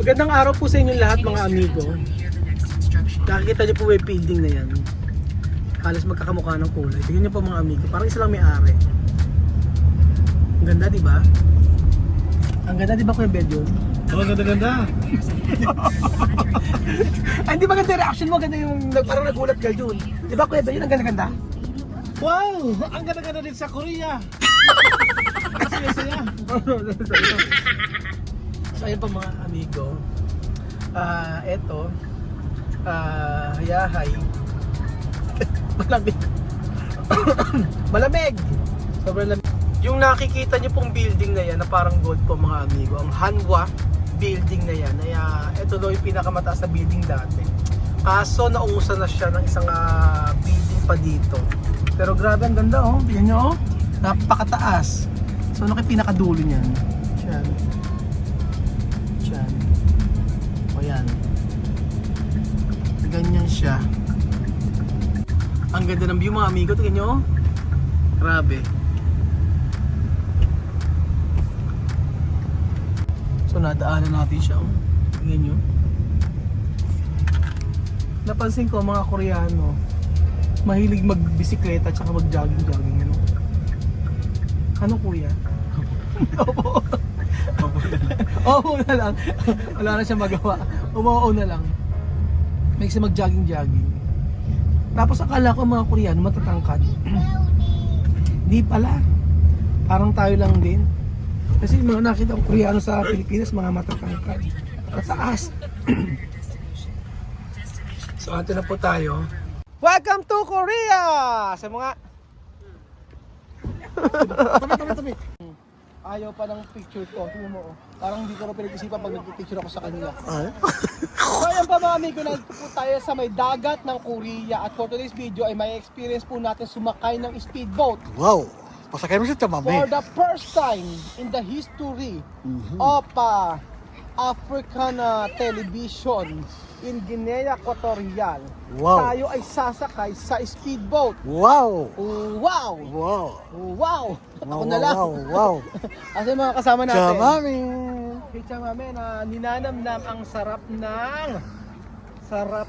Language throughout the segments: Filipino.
Magandang araw po sa inyo lahat mga amigo. Nakikita niyo po may building na yan. Halos magkakamukha ng kulay. Tingnan niyo po mga amigo, parang isa lang may-ari. Ang ganda, di ba? Ang ganda, di ba Kuya Bedyon? Oh, ganda-ganda. Ay, hindi maganda yung reaction mo, ganda yung parang nagulat ka dun. Di ba Kuya Bedyon, ang ganda-ganda? Wow! Ang ganda-ganda din sa Korea. Saya-saya. So ayun pa mga amigo. Eto. Yahay. Malamig. Malamig. Sobrang lamig. Yung nakikita niyo pong building na yan na parang gold po mga amigo, ang Hanwha building na yan. Ito daw yung pinakamataas na building dati. Kaso nauusan na siya ng isang building pa dito. Pero grabe ang ganda oh. Tingnan niyo oh. Napakataas. So ano kayo pinakadulo niyan? Yan. Yan. O yan. Ganyan siya. Ang ganda ng view mga amigo. Tingnan nyo. Grabe. So nadaanan natin siya. Tingnan nyo. Napansin ko mga Koreano, mahilig magbisikleta at saka mag-jogging-jogging. Ano kuya? Opo. Oo na lang. Wala na siya magawa. Umuo na lang. May kasi mag-jogging-jogging. Tapos akala ko mga Koreano matatangkad. Hindi pala. Parang tayo lang din. Kasi mga nakita ko Koreano sa Pilipinas, mga matatangkad. Mataas. So ito na po tayo. Welcome to Korea! Sa mga... Tabi. Ayaw pa ng picture ko. Tingnan mo oh. Parang hindi ko na pinag-isipan pag nagpipicture ako sa kanila. So ayan pa mga amigo, nandito po tayo sa may dagat ng Korea. At for today's video ay may experience po natin sumakay ng speedboat. Wow! Pasakay mo siya ito, mami. For the first time in the history of African television in Guinea Equatorial. Wow. Tayo ay sasakay sa speedboat. Wow! Wow! Wow! Wow! Ako na lang. Wow! Kasi mga kasama natin. Siya, mami! Hey, mami, na ninanamnam ang sarap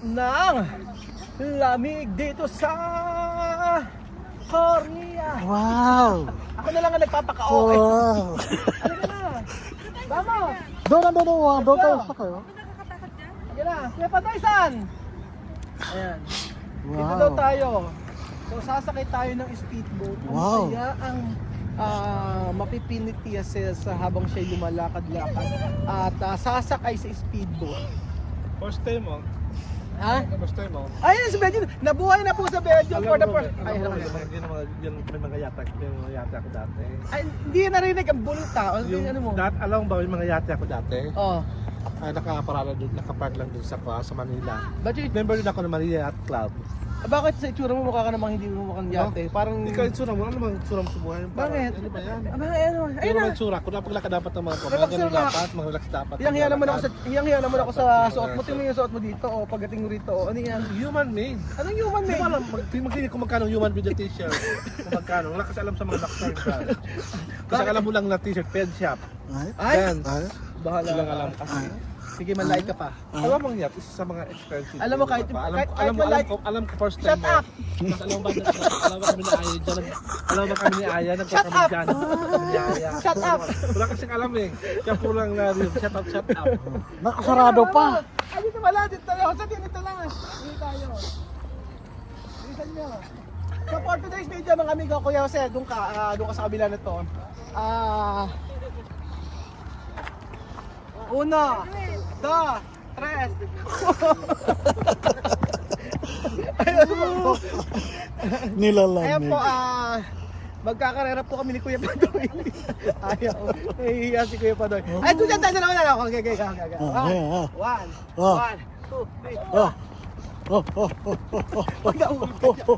ng lamig dito sa Korea. Wow! Ako na lang ang nagpapaka-okay. Wow! Ano ka na? Vamos! Doon tayo sa kayo. Ayan na, Kuya Pataysan! Ayan. Dito daw tayo. So sasakay tayo ng speedboat. Wow. Kaya ang mapipinit sa habang siya lumalakad-lakad at sasakay sa speedboat. First time mo. Ha? First time mo. Ayun sa Belgium. Nabuhay na po sa Belgium for the first. Ay, May mga yate ako dati. ay, hindi narinig ang bulta. O ano mo? Alam mo ba yung mga yate ako dati? Oh. Ay, nakapark lang dun sa Manila. But you, Member din ako ng Manila Yacht Club. bakit sa itsura mo mukha ka namang hindi mo mukhang yate? Parang... Ikaw yung tsura mo, ano bang tsura mo sa buhay? Bakit? Ano ba yan? Ano? Ayun Ano na. yung tsura ko? Napaglaka dapat ng mga Relax ganun lang, dapat, mga relax dapat. Hiyang-hiya naman ako sa suot mo. Tingnan mo yung suot mo dito o pagdating mo rito. Ano yan? Human made. Anong human Hindi made? mo alam, magtinig kung magkano human made na t-shirt. Kung magkano. Wala kasi alam sa mga luxury brand. Kasi alam mo lang na t-shirt, pen shop. Ay! Then, Bahala. lang alam kasi. Sige, malay ka pa. Alam mo yan, isa sa mga expensive. Alam mo, kahit alam ko first time Shut up! Tapos alam mo kami ni Aya dyan. Alam mo kami ni Aya, nagkakamit dyan. Kami ni Aya. Shut up! Wala kasing alam eh. Kaya po lang na shut up. Nakasarado pa. Ay, dito pala. Dito tayo. Sa dito lang. Dito tayo. Bilisan nyo. So for today's video mga amigo, Kuya Jose, doon ka sa kabila na to. Una, dos, tres. Nilalamig. Ayan po, magkakarera po kami ni Kuya Padoy. Ayaw, nahihiya si Kuya Padoy. Ay, ito dyan, dalawa na lang. Okay. One, two, three. Huwag na ulit ka dyan.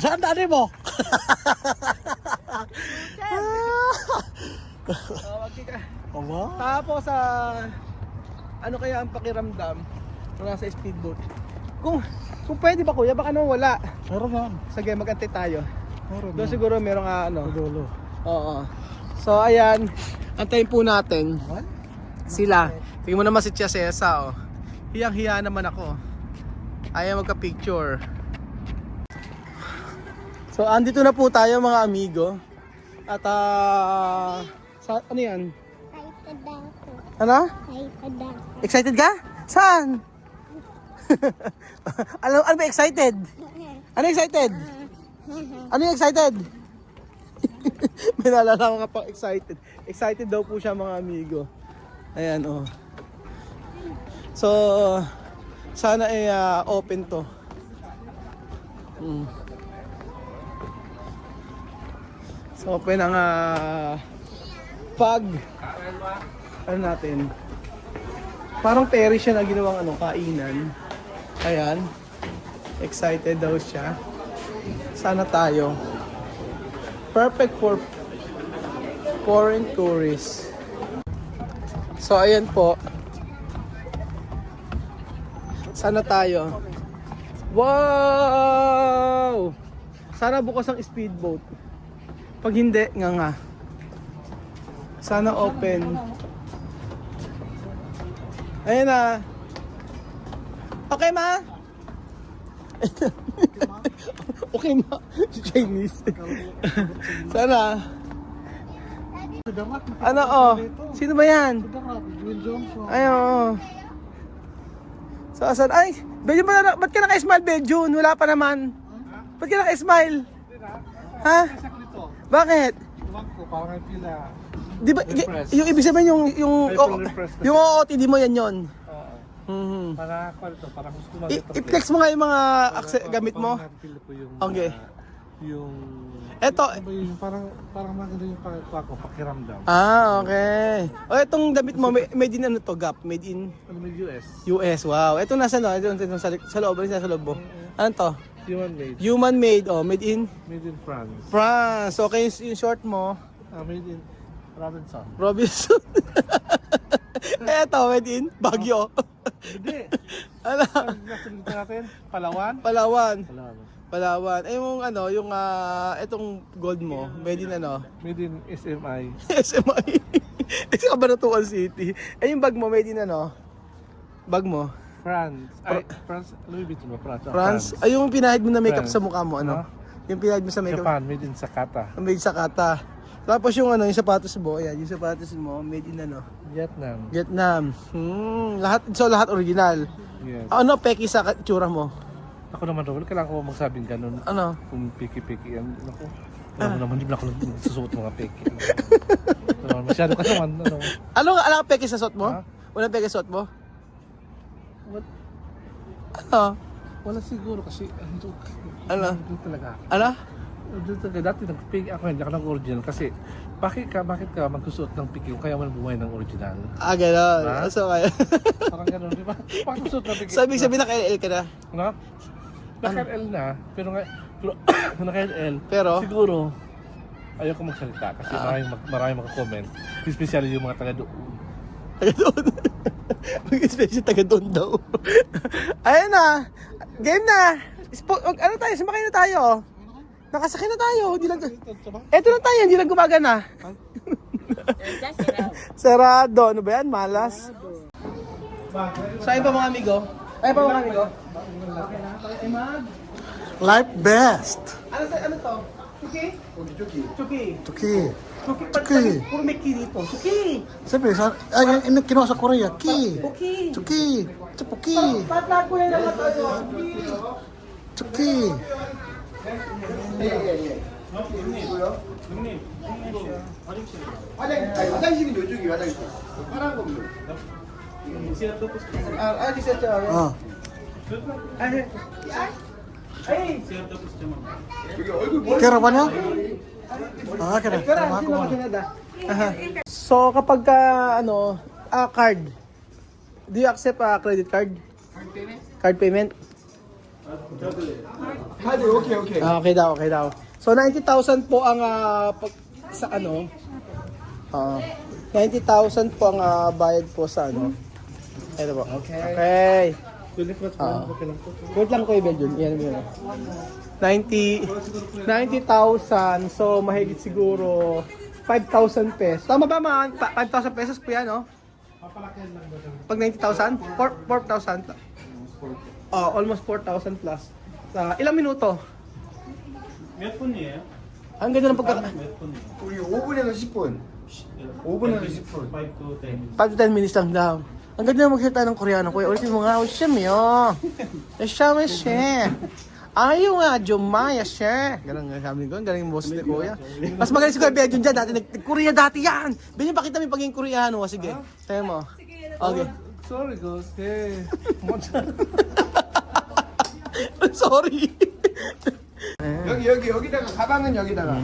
Saan dali mo? Aba? Tapos ano kaya ang pakiramdam nung nasa speedboat? Kung pwede ba Kuya, baka nang wala. Meron yan. Sige, mag-antay tayo. Meron Doon yan. siguro merong Sa dulo. Oo. So ayan, antayin po natin. Sila. Tingnan mo naman si Tia Cesa, oh. Hiyang-hiya naman ako. Ayaw magka-picture. So, andito na po tayo mga amigo. At, ano yan? Excited ako. Ano? Excited ako. Excited ka? Saan? ano ba excited? Ano excited? Ano yung excited? May naalala ka pang excited. Excited daw po siya mga amigo. Ayan, oh. So, sana ay open to. So, open ang pag ano natin. Parang terrace siya na ginawang kainan. Ayan. Excited daw siya. Sana tayo. Perfect for foreign tourists. So, ayan po. Sana tayo. Wow! Sana bukas ang speedboat. Pag hindi, nga. Sana open. Ayan na. Okay, ma? Okay, ma. Chinese. Sana. Ano, oh? Sino ba yan? Ayun, oh. So, asan? Ay, Bejun, ba't ka naka-smile, Bejun? Wala pa naman. Ba't ka naka-smile? Ha? Bakit? Parang pila. Di ba, Impressed. yung ibig sabihin April impressed. yung OOTD mo yan yun. Para ito, parang gusto ko I-flex mo nga yung mga gamit mo. Okay. Yung Eto, parang maganda yung pakiramdam. okay. O, etong damit mo, made in ano to, Gap? Made in Ano may US? US, wow. Eto nasa no? Ito sa loob, sa loob mo. Ano to? Human made. Human made, oh, made in Made in France. France. Okay, yung short mo, Made in Robinson. Robinson. Eto, made in Baguio. Hindi. Ano? Nasa dito natin? Palawan? Palawan. Palawan. Palawan. Eh, yung yung etong gold mo, made in Made in SMI. SMI. Sa Cabanatuan City. Eh, yung bag mo, made in Bag mo? France. Ay, France. Louis Vuitton ba? France? Ay, yung pinahid mo na makeup France. sa mukha mo, Ano? Yung pinahid mo sa makeup. Japan. Made in Sakata. Made sa kata. Tapos yung yung sapatos mo, ayan, yung sapatos mo, made in Vietnam. Vietnam. Lahat original. Yes. Ano, peki sa itsura mo? Ako naman, Robert, kailangan ko magsabing ganun. Ano? Kung piki-piki yan. Ako. Alam mo naman, di ba ako nagsusuot mga piki. Masyado ka naman. Alam ka peki sa suot mo? Ha? Walang peki sa suot mo? What? Ano? Wala siguro kasi Ano? Doon talaga. Ano? Doon talaga. Dati nag-piki ako, hindi ako nag-original kasi bakit ka magsusuot ng piki kung kaya mo bumuhay ng original? Gano'n. Ha? So, kaya. Parang gano'n, di ba? Bakit magsusuot ng piki? So, ibig sabihin naka-LL ka na? No? Naka-LL na, pero naka-LL. Pero? Siguro, ayoko magsalita kasi maraming maka-comment. Especially yung mga taga doon. Taga doon. Mag-especially taga doon daw. Ayun na. Game na. Ano tayo? Sumakay na tayo. Nakasakay na tayo. Hindi lang... Eto na tayo. Hindi lang gumagana. Sarado. Ano ba yan? Malas. Saan pa mga amigo? Ay pa mga amigo? Ay mag. Life best. Ano to? Chuki? Chuki. Tuki. Chuki. Chuki. Puro may ki dito. Chuki. Siyempre, ini kinuha sa Korea. Ki. Chuki. Tuki. Chuki. Patag ko yan ang tayo. Tuki. Kira ba niya? Kira. So kapag ka card, do you accept credit card? Card payment? Okay. Okay daw. So 90,000 po ang sa 90,000 po ang bayad po sa Ito po. Okay. Wait lang ko i-bell yun. Yan. 90,000. So mahigit siguro 5,000 pesos. Tama ba mga 5,000 pesos po yan, no? Papalakihan lang ba? Pag 90,000? 4,000? Oh, almost 4,000 plus. Sa ilang minuto? 몇 분이에요? Ang ganda ng pagka... 몇 분이에요? 우리 5분에서 10분. 5분에서 10분. 5 to 10 5 to 10 minutes lang daw. Ang ganda na magsalita ng Koreano, kuya. Ulitin mo nga, Oshimyo. Oshimyo siya. Ayaw nga, Jumaya siya. Ganun nga sabi ko, galing yung boss ni kuya. Mas magaling si Kuya Bejun dyan, dati nag-Korea dati yan. Bigyan pakita mo yung pagiging Koreano. Sige, tayo mo. Okay. Sorry, Ghost. Hey. Sorry. 여기다가 가방은 여기다가.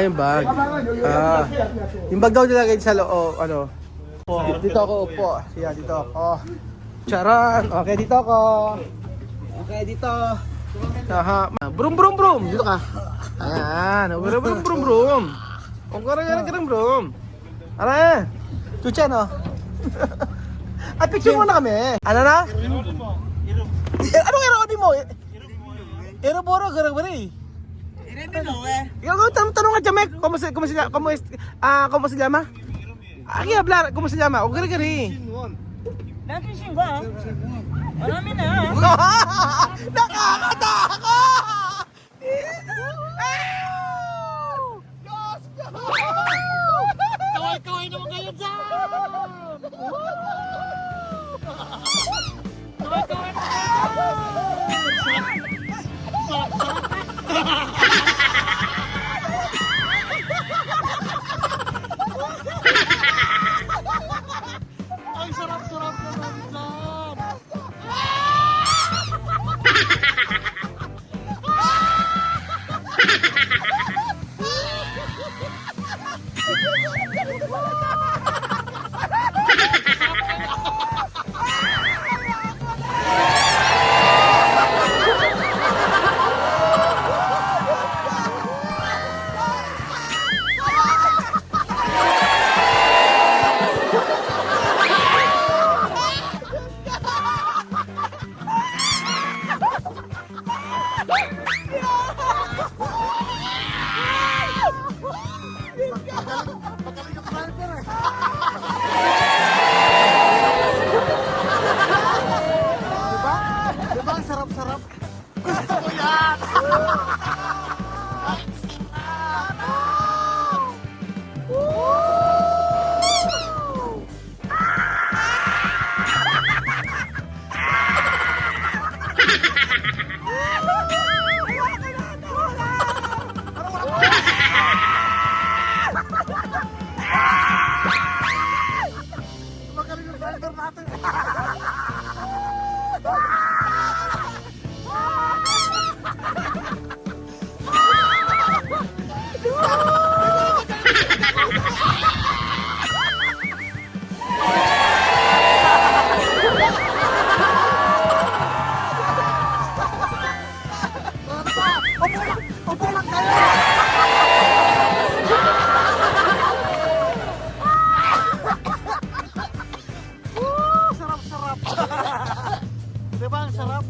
Yung bag. Yung bag daw nilagay sa loob, ano. Dito ako upo. Siya, dito ako. Charan. Okay, dito ako. Okay, dito. Aha. Brum, brum, brum. Dito ka. Ayan. Brum, brum, brum, brum. Karang, brum. Ara. Chucha, no? Ay, picture muna kami. Ano na? Anong ironi mo? Eroboro, garang-gari. Tanong nga Jamek, ¿cómo se llama? Aquí hablar, ¿cómo se llama? O gari-gari. 나도 신고야. 원하면 Nakakatakot! kaway-kaway naman kayo dyan! Kaway-kaway naman Ang sarap-sarap naman dyan! Diba ang sarap-sarap? Magaling yung driver natin. Sarap-sarap. Diba ang sarap?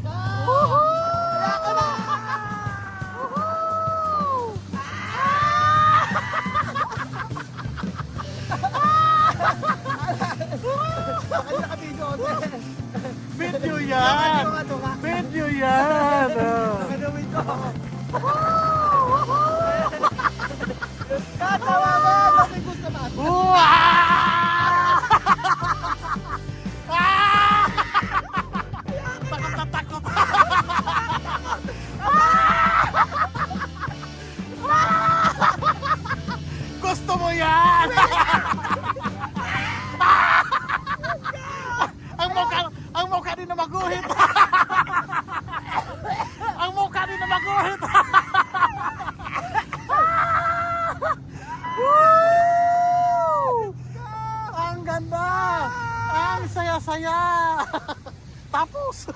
Video yan! Video yan! Katawa mo! Takot na takot! Gusto mo yan! Ang mukha din na maguhit! Ang mukha din na maguhit! Woo! Ang ganda! Ang saya-saya! Tapos!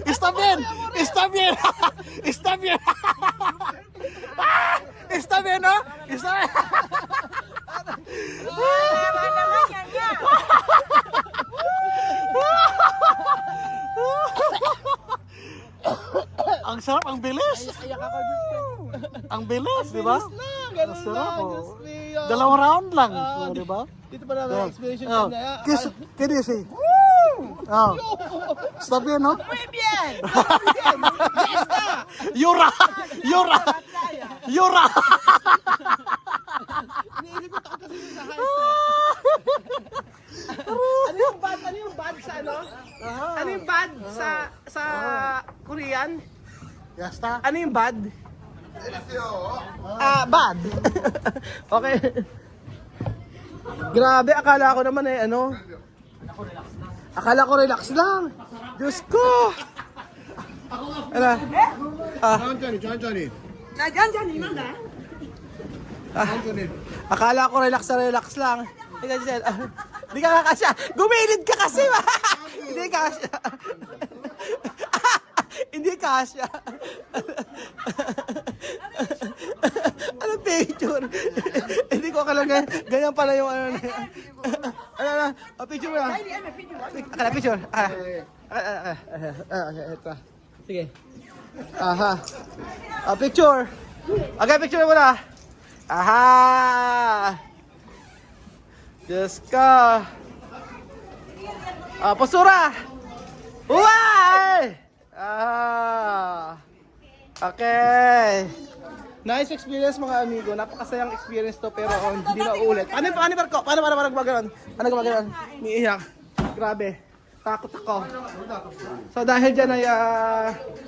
Está bien! Está bien! Está bien! Está bien, no? Está bien! Ang sarap, ang bilis! Ang bilis, di ba? Bilis lang, ganun Masarap, lang. oh. Diyos mio. Dalawang round lang, Ah, di ba? Dito pa namin explanation Oh, niya. kiss, can you say? Oh. Stop yun, no? Muy bien! Yura! Yura! Yura! Iniisip ko takot kasi sa heights. Ano yung bad? Ano yung bad sa ano? Ano yung bad sa Korean? Yasta? Ano yung bad? Bad. Okay. Grabe, akala ko naman ano. Akala ko relax lang. Diyos ko. Ano? 천천히. Akala ko relax lang. Hindi ka kakasya. Gumilid ka kasi ba? Hindi kasya. Hindi kasya. Ano picture? Hindi ko akala ganyan pala yung ano. Ano? Picture mo lang. Akala picture. Ito. Sige. Aha. Picture. Okay, picture mo na. Aha. Diyos ka. Postura. Uway! Okay. Nice experience mga amigo. Napakasayang experience to pero hindi na uulit. Paano Marco? Paano gumagano'n? Paano gumagano'n? Umiiyak. Grabe. Takot ako. So dahil dyan ay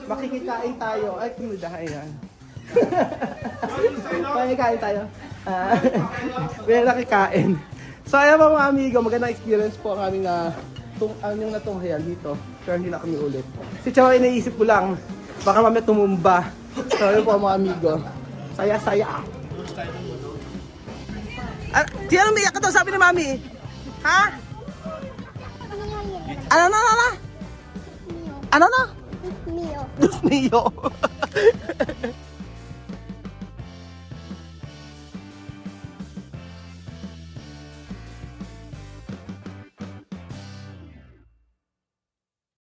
makikikain tayo. Ay, kumudahan yan. Makikikain tayo. May nakikain. So ayan mga amigo, magandang experience po ang aming yung natunghayan dito. Pero hindi na kami ulit. Si Chao, inaisip ko lang, baka mamaya tumumba. So yun po mga amigo. Saya-saya. Di ano umiyak ka to, sabi ni Mami? Ha? Ano na? Ano na? Mio. Diyos niyo.